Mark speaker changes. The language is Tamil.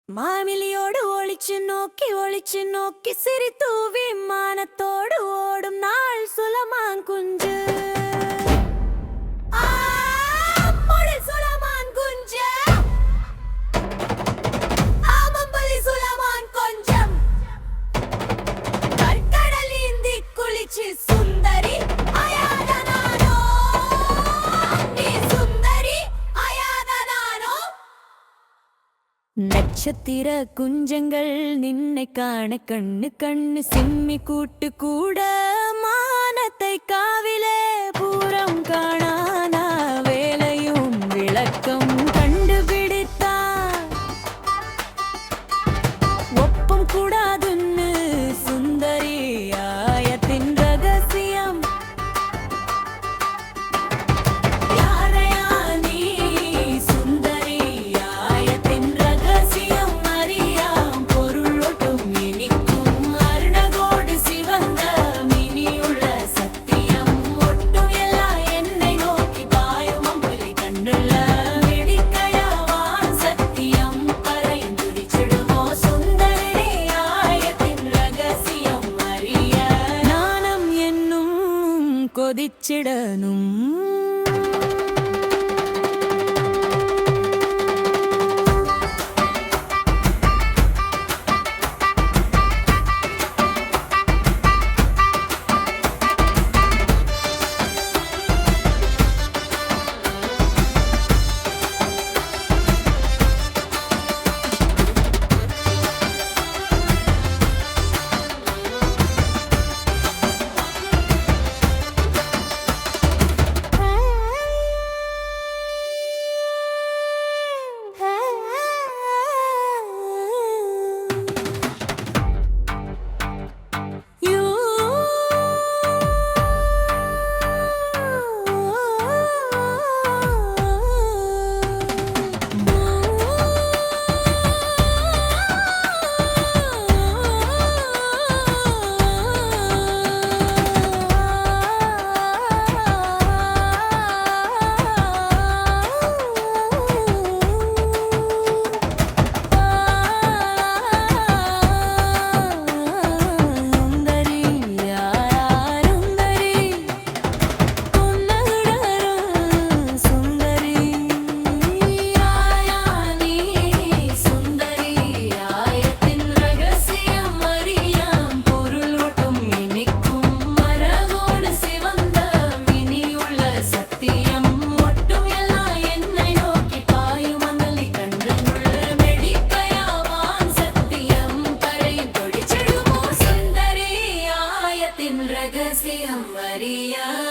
Speaker 1: மாமிலியோடு ஒளிச்சு நோக்கி சிரித்து விமானத்தோடு ஓடும் நாள் சுலமான் குஞ்சு. சுலமான் குஞ்சு ஆமம்பலி சுலமான் கொஞ்சம் கற்கடல் நீந்தி குளிச்சு சுந்தரி அயாதனானோ நீ சுந்தரி அயாதனானோ. நட்சத்திர குஞ்சங்கள் நின்னை காண கண்ணு கண்ணு சிம்மி கூட்டு கூட மானத்தை காவிலே பூரம் காணானா வேலையும் விளக்கம் கண்டுபிடித்தான். ஒப்பம் கூடாதுன்னு சுந்தரி ஆயத்தின் ரகசியம். கொதிச்சிடனும் ரகசியம் அறியா.